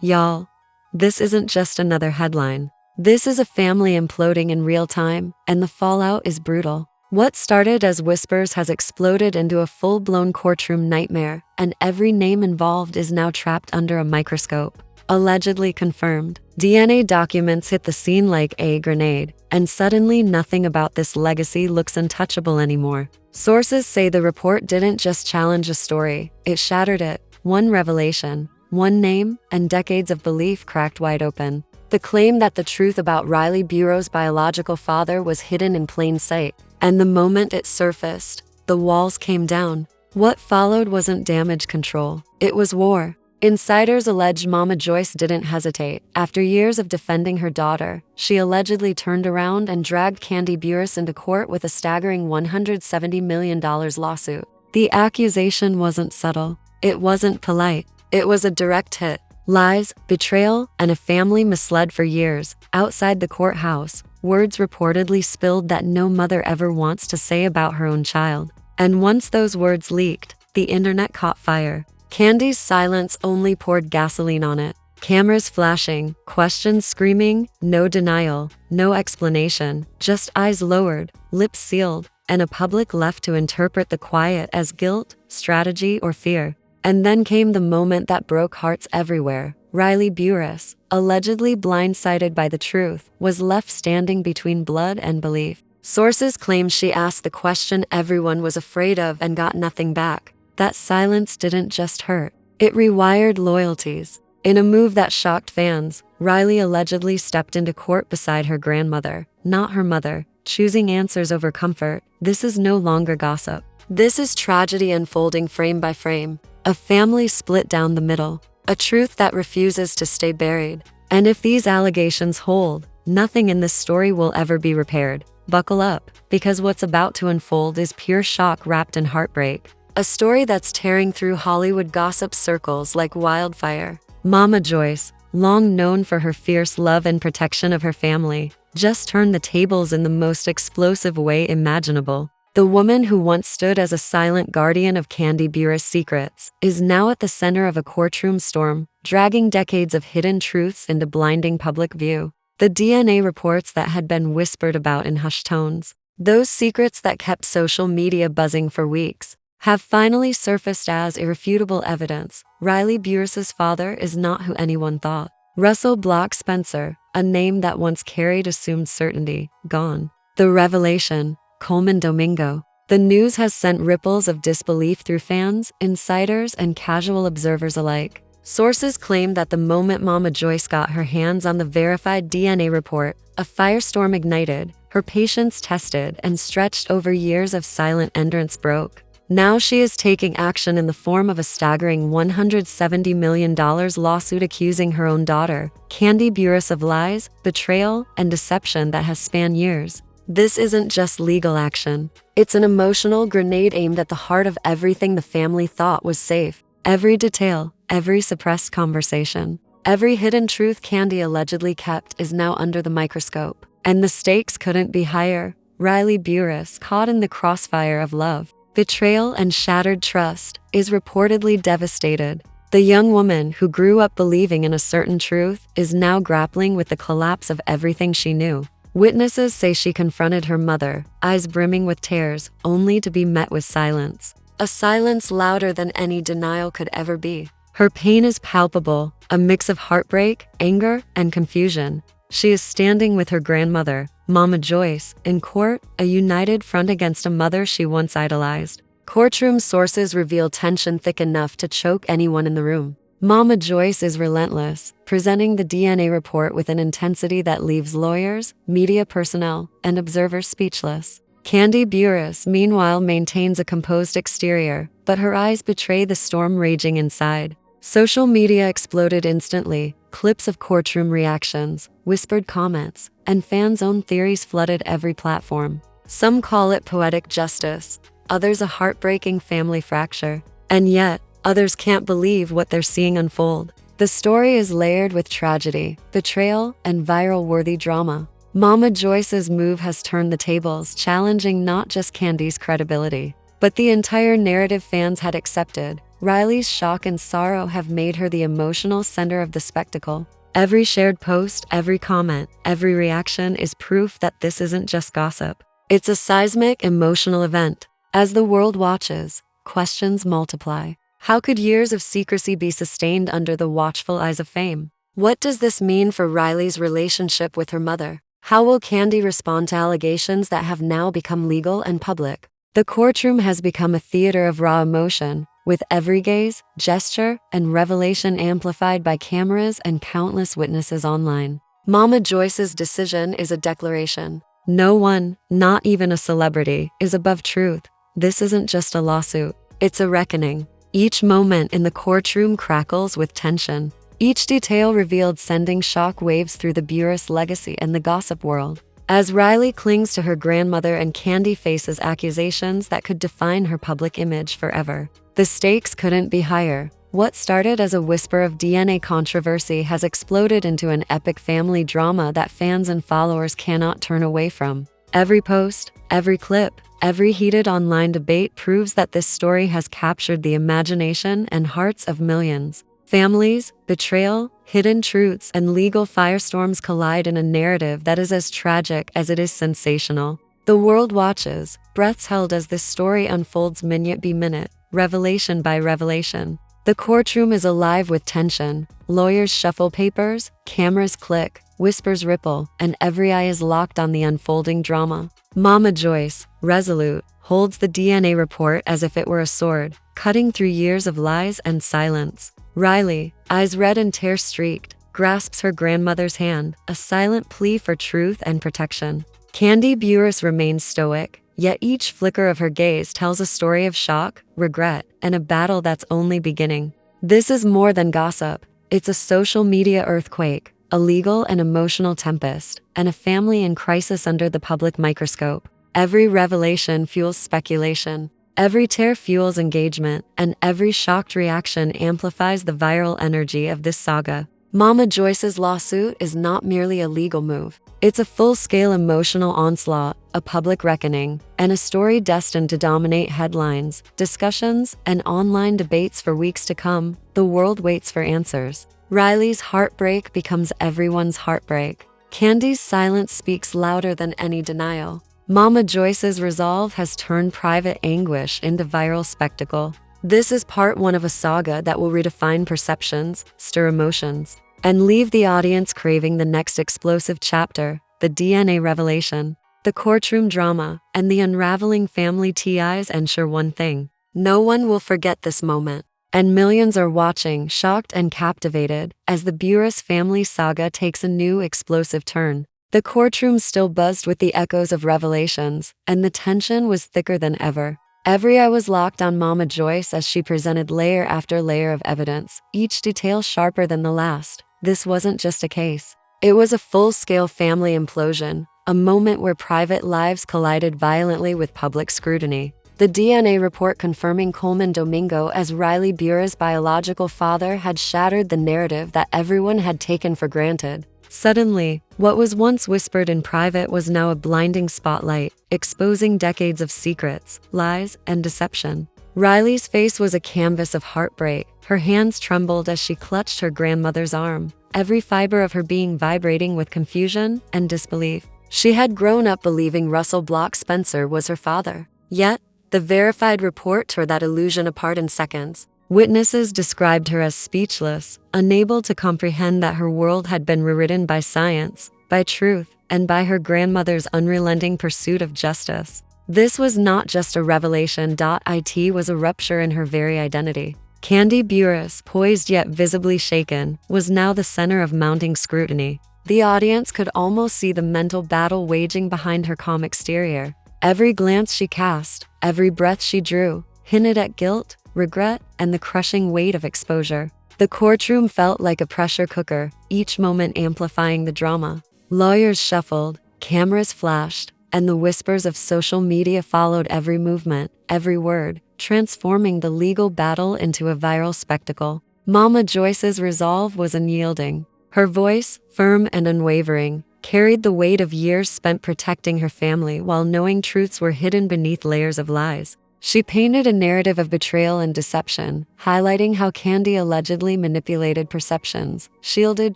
Y'all, this isn't just another headline. This is a family imploding in real time, and the fallout is brutal. What started as whispers has exploded into a full-blown courtroom nightmare, and every name involved is now trapped under a microscope. Allegedly confirmed. DNA documents hit the scene like a grenade, and suddenly nothing about this legacy looks untouchable anymore. Sources say the report didn't just challenge a story, it shattered it. One revelation, one name, and decades of belief cracked wide open. The claim that the truth about Riley Burruss' biological father was hidden in plain sight. And the moment it surfaced, the walls came down. What followed wasn't damage control, it was war. Insiders alleged Mama Joyce didn't hesitate. After years of defending her daughter, she allegedly turned around and dragged Kandi Burruss into court with a staggering $170 million lawsuit. The accusation wasn't subtle, it wasn't polite, it was a direct hit. Lies, betrayal, and a family misled for years. Outside the courthouse, words reportedly spilled that no mother ever wants to say about her own child. And once those words leaked, the internet caught fire. Kandi's silence only poured gasoline on it. Cameras flashing, questions screaming, no denial, no explanation, just eyes lowered, lips sealed, and a public left to interpret the quiet as guilt, strategy, or fear. And then came the moment that broke hearts everywhere. Riley Burruss, allegedly blindsided by the truth, was left standing between blood and belief. Sources claim she asked the question everyone was afraid of and got nothing back. That silence didn't just hurt, it rewired loyalties. In a move that shocked fans, Riley allegedly stepped into court beside her grandmother, not her mother, choosing answers over comfort. This is no longer gossip. This is tragedy unfolding frame by frame. A family split down the middle, a truth that refuses to stay buried. And if these allegations hold, nothing in this story will ever be repaired. Buckle up, because what's about to unfold is pure shock wrapped in heartbreak. A story that's tearing through Hollywood gossip circles like wildfire. Mama Joyce, long known for her fierce love and protection of her family, just turned the tables in the most explosive way imaginable. The woman who once stood as a silent guardian of Kandi Burruss' secrets is now at the center of a courtroom storm, dragging decades of hidden truths into blinding public view. The DNA reports that had been whispered about in hushed tones, those secrets that kept social media buzzing for weeks, have finally surfaced as irrefutable evidence. Riley Burruss' father is not who anyone thought. Russell Block Spencer, a name that once carried assumed certainty, gone. The revelation, Colman Domingo. The news has sent ripples of disbelief through fans, insiders, and casual observers alike. Sources claim that the moment Mama Joyce got her hands on the verified DNA report, a firestorm ignited, her patience tested, and stretched over years of silent endurance broke. Now she is taking action in the form of a staggering $170 million lawsuit accusing her own daughter, Kandi Burruss, of lies, betrayal, and deception that has spanned years. This isn't just legal action. It's an emotional grenade aimed at the heart of everything the family thought was safe. Every detail, every suppressed conversation, every hidden truth Kandi allegedly kept is now under the microscope. And the stakes couldn't be higher. Riley Burruss, caught in the crossfire of love, betrayal, and shattered trust, is reportedly devastated. The young woman who grew up believing in a certain truth is now grappling with the collapse of everything she knew. Witnesses say she confronted her mother, eyes brimming with tears, only to be met with silence. A silence louder than any denial could ever be. Her pain is palpable, a mix of heartbreak, anger, and confusion. She is standing with her grandmother, Mama Joyce, in court, a united front against a mother she once idolized. Courtroom sources reveal tension thick enough to choke anyone in the room. Mama Joyce is relentless, presenting the DNA report with an intensity that leaves lawyers, media personnel, and observers speechless. Kandi Burruss, meanwhile, maintains a composed exterior, but her eyes betray the storm raging inside. Social media exploded instantly. Clips of courtroom reactions, whispered comments, and fans' own theories flooded every platform. Some call it poetic justice, others a heartbreaking family fracture. And yet, others can't believe what they're seeing unfold. The story is layered with tragedy, betrayal, and viral-worthy drama. Mama Joyce's move has turned the tables, challenging not just Kandi's credibility, but the entire narrative fans had accepted. Riley's shock and sorrow have made her the emotional center of the spectacle. Every shared post, every comment, every reaction is proof that this isn't just gossip. It's a seismic, emotional event. As the world watches, questions multiply. How could years of secrecy be sustained under the watchful eyes of fame? What does this mean for Riley's relationship with her mother? How will Candy respond to allegations that have now become legal and public? The courtroom has become a theater of raw emotion, with every gaze, gesture, and revelation amplified by cameras and countless witnesses online. Mama Joyce's decision is a declaration. No one, not even a celebrity, is above truth. This isn't just a lawsuit, it's a reckoning. Each moment in the courtroom crackles with tension. Each detail revealed sending shock waves through the Burruss legacy and the gossip world. As Riley clings to her grandmother and Candy faces accusations that could define her public image forever, the stakes couldn't be higher. What started as a whisper of DNA controversy has exploded into an epic family drama that fans and followers cannot turn away from. Every post, every clip, every heated online debate proves that this story has captured the imagination and hearts of millions. Families, betrayal, hidden truths, and legal firestorms collide in a narrative that is as tragic as it is sensational. The world watches, breaths held as this story unfolds minute by minute, revelation by revelation. The courtroom is alive with tension. Lawyers shuffle papers, cameras click, whispers ripple, and every eye is locked on the unfolding drama. Mama Joyce, resolute, holds the DNA report as if it were a sword, cutting through years of lies and silence. Riley, eyes red and tear-streaked, grasps her grandmother's hand, a silent plea for truth and protection. Candy Burruss remains stoic, yet each flicker of her gaze tells a story of shock, regret, and a battle that's only beginning. This is more than gossip. It's a social media earthquake, a legal and emotional tempest, and a family in crisis under the public microscope. Every revelation fuels speculation. Every tear fuels engagement, and every shocked reaction amplifies the viral energy of this saga. Mama Joyce's lawsuit is not merely a legal move. It's a full-scale emotional onslaught, a public reckoning, and a story destined to dominate headlines, discussions, and online debates for weeks to come. The world waits for answers. Riley's heartbreak becomes everyone's heartbreak. Candy's silence speaks louder than any denial. Mama Joyce's resolve has turned private anguish into viral spectacle. This is part one of a saga that will redefine perceptions, stir emotions, and leave the audience craving the next explosive chapter, the DNA revelation. The courtroom drama and the unraveling family ties ensure one thing: no one will forget this moment. And millions are watching, shocked and captivated, as the Burruss family saga takes a new explosive turn. The courtroom still buzzed with the echoes of revelations, and the tension was thicker than ever. Every eye was locked on Mama Joyce as she presented layer after layer of evidence, each detail sharper than the last. This wasn't just a case. It was a full-scale family implosion, a moment where private lives collided violently with public scrutiny. The DNA report confirming Colman Domingo as Riley Burruss' biological father had shattered the narrative that everyone had taken for granted. Suddenly, what was once whispered in private was now a blinding spotlight, exposing decades of secrets, lies, and deception. Riley's face was a canvas of heartbreak. Her hands trembled as she clutched her grandmother's arm, every fiber of her being vibrating with confusion and disbelief. She had grown up believing Russell Block Spencer was her father. Yet, the verified report tore that illusion apart in seconds. Witnesses described her as speechless, unable to comprehend that her world had been rewritten by science, by truth, and by her grandmother's unrelenting pursuit of justice. This was not just a revelation. It was a rupture in her very identity. Candy Burruss, poised yet visibly shaken, was now the center of mounting scrutiny. The audience could almost see the mental battle waging behind her calm exterior. Every glance she cast, every breath she drew, hinted at guilt, regret, and the crushing weight of exposure. The courtroom felt like a pressure cooker, each moment amplifying the drama. Lawyers shuffled, cameras flashed, and the whispers of social media followed every movement, every word, transforming the legal battle into a viral spectacle. Mama Joyce's resolve was unyielding. Her voice, firm and unwavering, carried the weight of years spent protecting her family while knowing truths were hidden beneath layers of lies. She painted a narrative of betrayal and deception, highlighting how Candy allegedly manipulated perceptions, shielded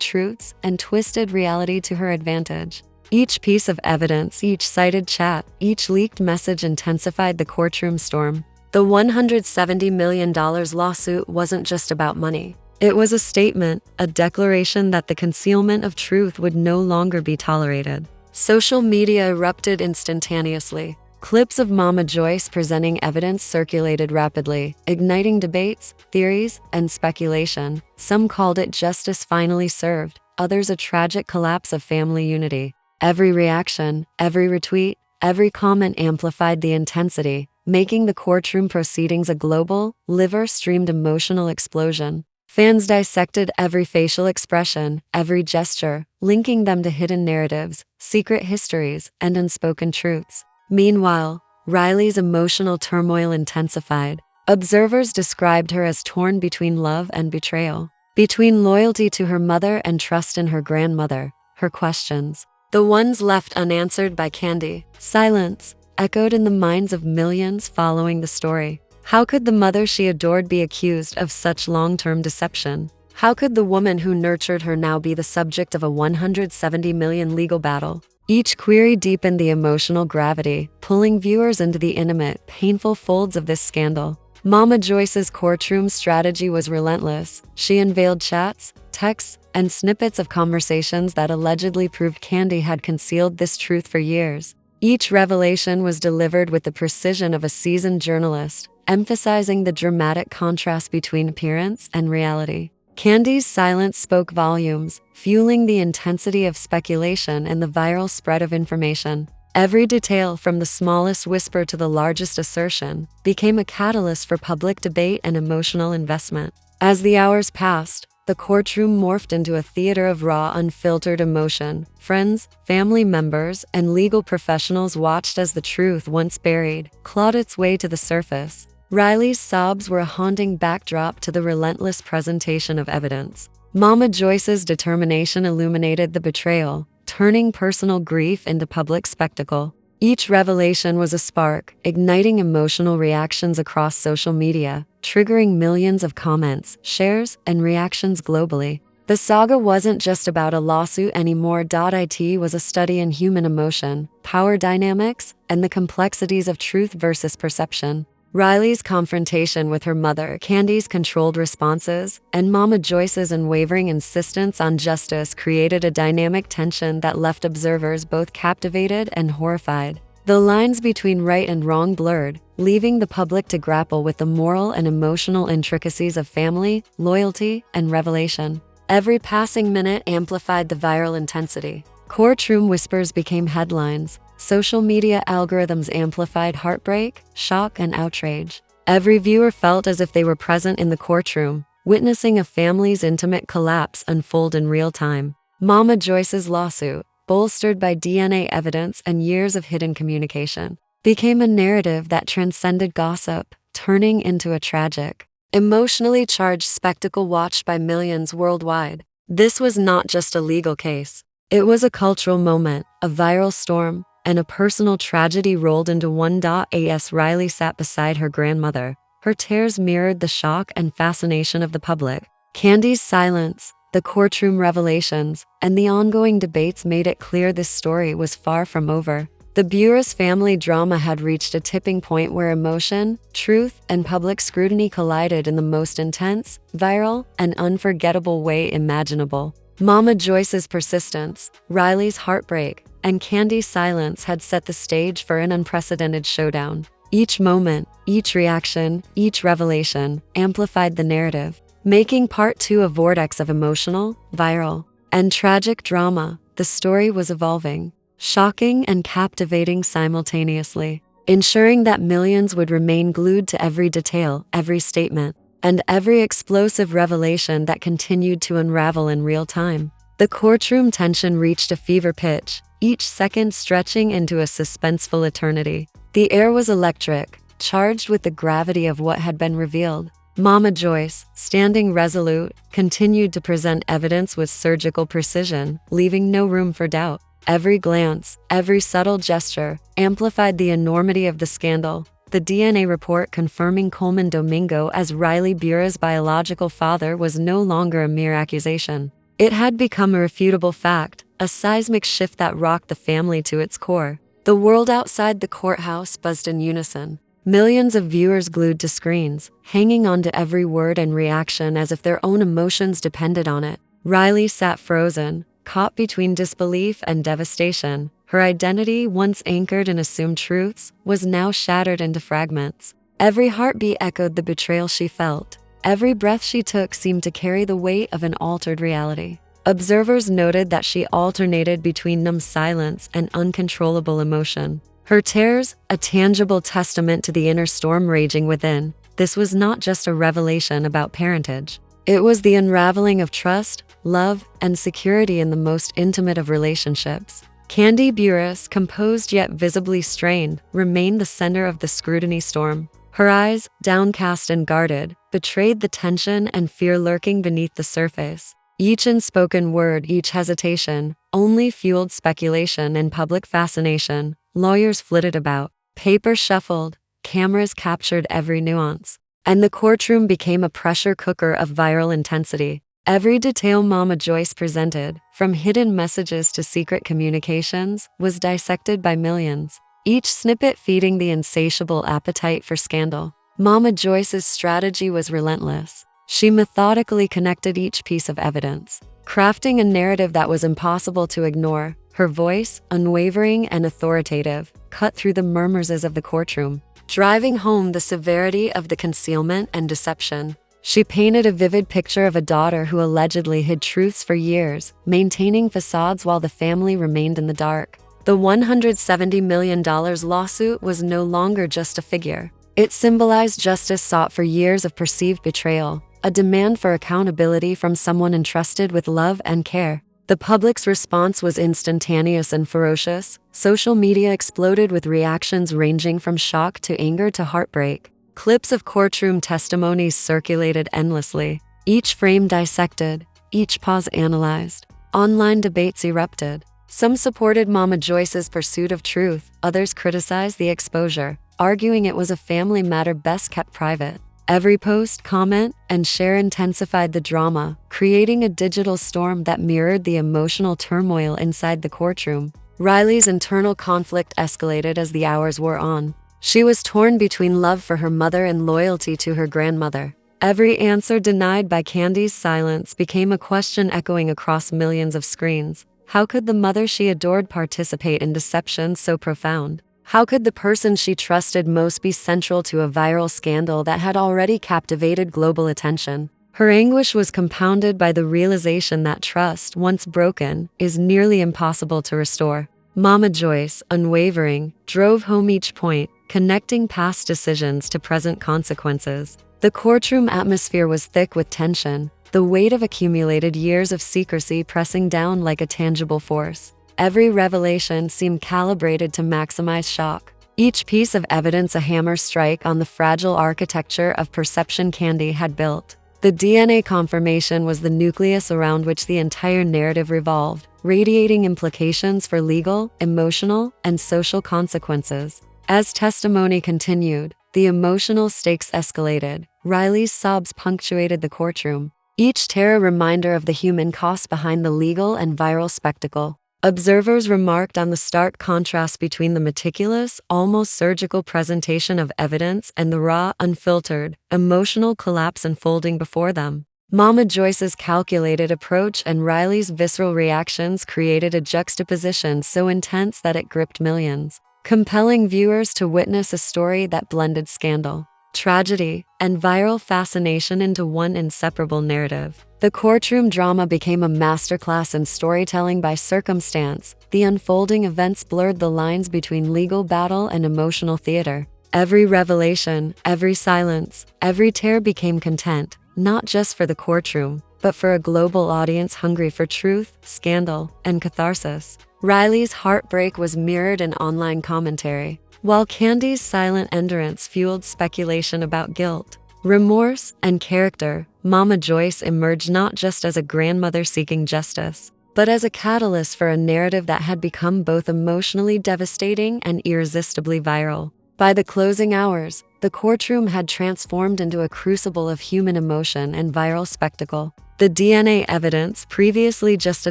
truths, and twisted reality to her advantage. Each piece of evidence, each cited chat, each leaked message intensified the courtroom storm. The $170 million lawsuit wasn't just about money. It was a statement, a declaration that the concealment of truth would no longer be tolerated. Social media erupted instantaneously. Clips of Mama Joyce presenting evidence circulated rapidly, igniting debates, theories, and speculation. Some called it justice finally served, others a tragic collapse of family unity. Every reaction, every retweet, every comment amplified the intensity, making the courtroom proceedings a global, liver-streamed emotional explosion. Fans dissected every facial expression, every gesture, linking them to hidden narratives, secret histories, and unspoken truths. Meanwhile, Riley's emotional turmoil intensified. Observers described her as torn between love and betrayal, between loyalty to her mother and trust in her grandmother. Her questions, the ones left unanswered by Candy, silence, echoed in the minds of millions following the story. How could the mother she adored be accused of such long-term deception? How could the woman who nurtured her now be the subject of a $170 million legal battle? Each query deepened the emotional gravity, pulling viewers into the intimate, painful folds of this scandal. Mama Joyce's courtroom strategy was relentless. She unveiled chats, texts, and snippets of conversations that allegedly proved Candy had concealed this truth for years. Each revelation was delivered with the precision of a seasoned journalist, emphasizing the dramatic contrast between appearance and reality. Candy's silence spoke volumes, fueling the intensity of speculation and the viral spread of information. Every detail, from the smallest whisper to the largest assertion, became a catalyst for public debate and emotional investment. As the hours passed, the courtroom morphed into a theater of raw, unfiltered emotion. Friends, family members, and legal professionals watched as the truth, once buried, clawed its way to the surface. Riley's sobs were a haunting backdrop to the relentless presentation of evidence. Mama Joyce's determination illuminated the betrayal, turning personal grief into public spectacle. Each revelation was a spark, igniting emotional reactions across social media, triggering millions of comments, shares, and reactions globally. The saga wasn't just about a lawsuit anymore. It was a study in human emotion, power dynamics, and the complexities of truth versus perception. Riley's confrontation with her mother, Candy's controlled responses, and Mama Joyce's unwavering insistence on justice created a dynamic tension that left observers both captivated and horrified. The lines between right and wrong blurred, leaving the public to grapple with the moral and emotional intricacies of family, loyalty, and revelation. Every passing minute amplified the viral intensity. Courtroom whispers became headlines. Social media algorithms amplified heartbreak, shock, and outrage. Every viewer felt as if they were present in the courtroom, witnessing a family's intimate collapse unfold in real time. Mama Joyce's lawsuit, bolstered by DNA evidence and years of hidden communication, became a narrative that transcended gossip, turning into a tragic, emotionally charged spectacle watched by millions worldwide. This was not just a legal case. It was a cultural moment, a viral storm, and a personal tragedy rolled into one. As Riley sat beside her grandmother, her tears mirrored the shock and fascination of the public. Candy's silence, the courtroom revelations, and the ongoing debates made it clear this story was far from over. The Burruss family drama had reached a tipping point where emotion, truth, and public scrutiny collided in the most intense, viral, and unforgettable way imaginable. Mama Joyce's persistence, Riley's heartbreak, and Candy's silence had set the stage for an unprecedented showdown. Each moment, each reaction, each revelation amplified the narrative, making part 2 a vortex of emotional, viral, and tragic drama. The story was evolving, shocking and captivating simultaneously, ensuring that millions would remain glued to every detail, every statement, and every explosive revelation that continued to unravel in real time. The courtroom tension reached a fever pitch, each second stretching into a suspenseful eternity. The air was electric, charged with the gravity of what had been revealed. Mama Joyce, standing resolute, continued to present evidence with surgical precision, leaving no room for doubt. Every glance, every subtle gesture, amplified the enormity of the scandal. the DNA report confirming Colman Domingo as Riley Burruss' biological father was no longer a mere accusation. It had become a refutable fact, a seismic shift that rocked the family to its core. The world outside the courthouse buzzed in unison. Millions of viewers glued to screens, hanging on to every word and reaction as if their own emotions depended on it. Riley sat frozen, caught between disbelief and devastation. Her identity, once anchored in assumed truths, was now shattered into fragments. Every heartbeat echoed the betrayal she felt. Every breath she took seemed to carry the weight of an altered reality. Observers noted that she alternated between numb silence and uncontrollable emotion. Her tears, a tangible testament to the inner storm raging within. This was not just a revelation about parentage. It was the unraveling of trust, love, and security in the most intimate of relationships. Kandi Burruss, composed yet visibly strained, remained the center of the scrutiny storm. Her eyes, downcast and guarded, betrayed the tension and fear lurking beneath the surface. Each unspoken word, each hesitation, only fueled speculation and public fascination. Lawyers flitted about, paper shuffled, cameras captured every nuance, and the courtroom became a pressure cooker of viral intensity. Every detail Mama Joyce presented, from hidden messages to secret communications, was dissected by millions, each snippet feeding the insatiable appetite for scandal. Mama Joyce's strategy was relentless. She methodically connected each piece of evidence, crafting a narrative that was impossible to ignore. Her voice, unwavering and authoritative, cut through the murmurs of the courtroom, driving home the severity of the concealment and deception. She painted a vivid picture of a daughter who allegedly hid truths for years, maintaining facades while the family remained in the dark. The $170 million lawsuit was no longer just a figure. It symbolized justice sought for years of perceived betrayal, a demand for accountability from someone entrusted with love and care. The public's response was instantaneous and ferocious. Social media exploded with reactions ranging from shock to anger to heartbreak. Clips of courtroom testimonies circulated endlessly, each frame dissected, each pause analyzed. Online debates erupted. Some supported Mama Joyce's pursuit of truth, others criticized the exposure, arguing it was a family matter best kept private. Every post, comment, and share intensified the drama, creating a digital storm that mirrored the emotional turmoil inside the courtroom. Riley's internal conflict escalated as the hours wore on. She was torn between love for her mother and loyalty to her grandmother. Every answer denied by Kandi's silence became a question echoing across millions of screens. How could the mother she adored participate in deception so profound? How could the person she trusted most be central to a viral scandal that had already captivated global attention? Her anguish was compounded by the realization that trust, once broken, is nearly impossible to restore. Mama Joyce, unwavering, drove home each point, connecting past decisions to present consequences. The courtroom atmosphere was thick with tension, the weight of accumulated years of secrecy pressing down like a tangible force. Every revelation seemed calibrated to maximize shock. Each piece of evidence a hammer strike on the fragile architecture of perception Kandi had built. The DNA confirmation was the nucleus around which the entire narrative revolved, radiating implications for legal, emotional, and social consequences. As testimony continued, the emotional stakes escalated. Riley's sobs punctuated the courtroom, each tear a reminder of the human cost behind the legal and viral spectacle. Observers remarked on the stark contrast between the meticulous, almost surgical presentation of evidence and the raw, unfiltered, emotional collapse unfolding before them. Mama Joyce's calculated approach and Riley's visceral reactions created a juxtaposition so intense that it gripped millions, compelling viewers to witness a story that blended scandal, tragedy, and viral fascination into one inseparable narrative. The courtroom drama became a masterclass in storytelling by circumstance. The unfolding events blurred the lines between legal battle and emotional theater. Every revelation, every silence, every tear became content, not just for the courtroom, but for a global audience hungry for truth, scandal, and catharsis. Riley's heartbreak was mirrored in online commentary, while Kandi's silent endurance fueled speculation about guilt, remorse, and character. Mama Joyce emerged not just as a grandmother seeking justice, but as a catalyst for a narrative that had become both emotionally devastating and irresistibly viral. By the closing hours, the courtroom had transformed into a crucible of human emotion and viral spectacle. The DNA evidence, previously just a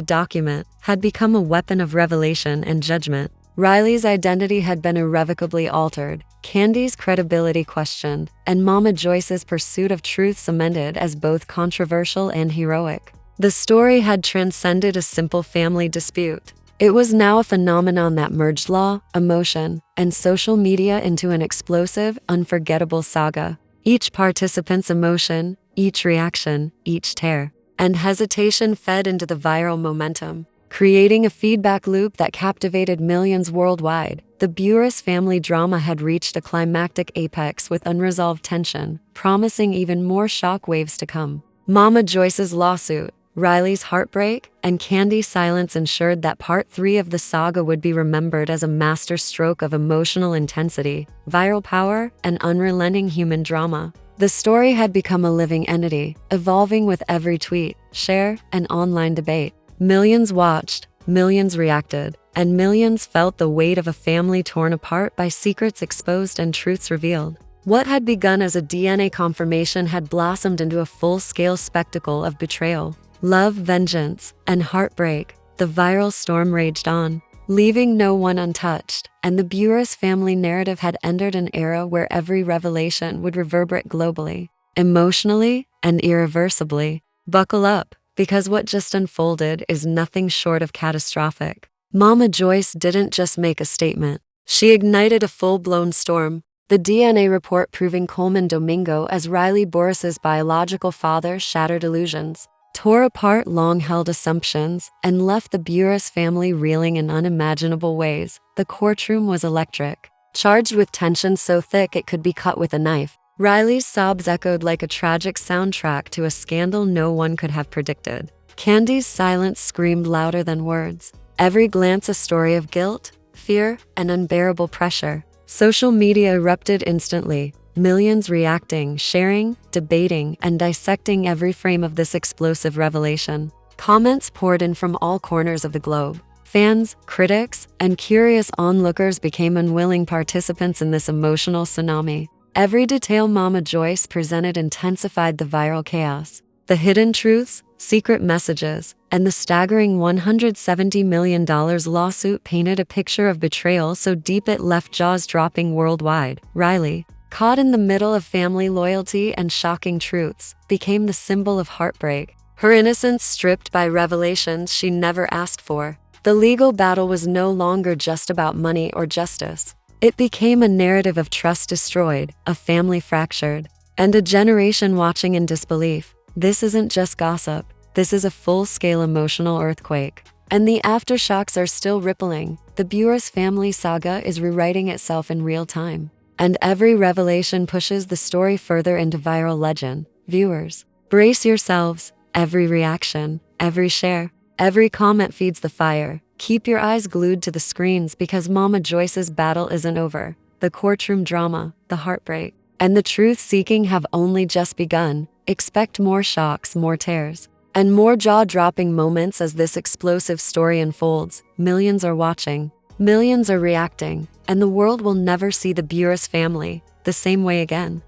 document, had become a weapon of revelation and judgment. Riley's identity had been irrevocably altered, Candy's credibility questioned, and Mama Joyce's pursuit of truth cemented as both controversial and heroic. The story had transcended a simple family dispute. It was now a phenomenon that merged law, emotion, and social media into an explosive, unforgettable saga. Each participant's emotion, each reaction, each tear, and hesitation fed into the viral momentum, creating a feedback loop that captivated millions worldwide. The Burruss family drama had reached a climactic apex with unresolved tension, promising even more shockwaves to come. Mama Joyce's lawsuit, Riley's heartbreak, and Candy's silence ensured that Part 3 of the saga would be remembered as a masterstroke of emotional intensity, viral power, and unrelenting human drama. The story had become a living entity, evolving with every tweet, share, and online debate. Millions watched, millions reacted, and millions felt the weight of a family torn apart by secrets exposed and truths revealed. What had begun as a DNA confirmation had blossomed into a full-scale spectacle of betrayal, love, vengeance, and heartbreak. The viral storm raged on, leaving no one untouched, and the Burruss family narrative had entered an era where every revelation would reverberate globally, emotionally, and irreversibly. Buckle up, because what just unfolded is nothing short of catastrophic. Mama Joyce didn't just make a statement. She ignited a full-blown storm. The DNA report proving Colman Domingo as Riley Burruss's biological father shattered illusions, tore apart long-held assumptions, and left the Burruss family reeling in unimaginable ways. The courtroom was electric, charged with tension so thick it could be cut with a knife. Riley's sobs echoed like a tragic soundtrack to a scandal no one could have predicted. Candy's silence screamed louder than words, every glance a story of guilt, fear, and unbearable pressure. Social media erupted instantly, millions reacting, sharing, debating, and dissecting every frame of this explosive revelation. Comments poured in from all corners of the globe. Fans, critics, and curious onlookers became unwilling participants in this emotional tsunami. Every detail Mama Joyce presented intensified the viral chaos. The hidden truths, secret messages, and the staggering $170 million lawsuit painted a picture of betrayal so deep it left jaws dropping worldwide. Riley, caught in the middle of family loyalty and shocking truths, became the symbol of heartbreak. Her innocence stripped by revelations she never asked for. The legal battle was no longer just about money or justice. It became a narrative of trust destroyed, a family fractured, and a generation watching in disbelief. This isn't just gossip. This is a full-scale emotional earthquake. And the aftershocks are still rippling. The Burruss family saga is rewriting itself in real time. And every revelation pushes the story further into viral legend. Viewers, brace yourselves. Every reaction, every share, every comment feeds the fire. Keep your eyes glued to the screens because Mama Joyce's battle isn't over. The courtroom drama, the heartbreak, and the truth-seeking have only just begun. Expect more shocks, more tears, and more jaw-dropping moments as this explosive story unfolds. Millions are watching, millions are reacting, and the world will never see the Burruss family the same way again.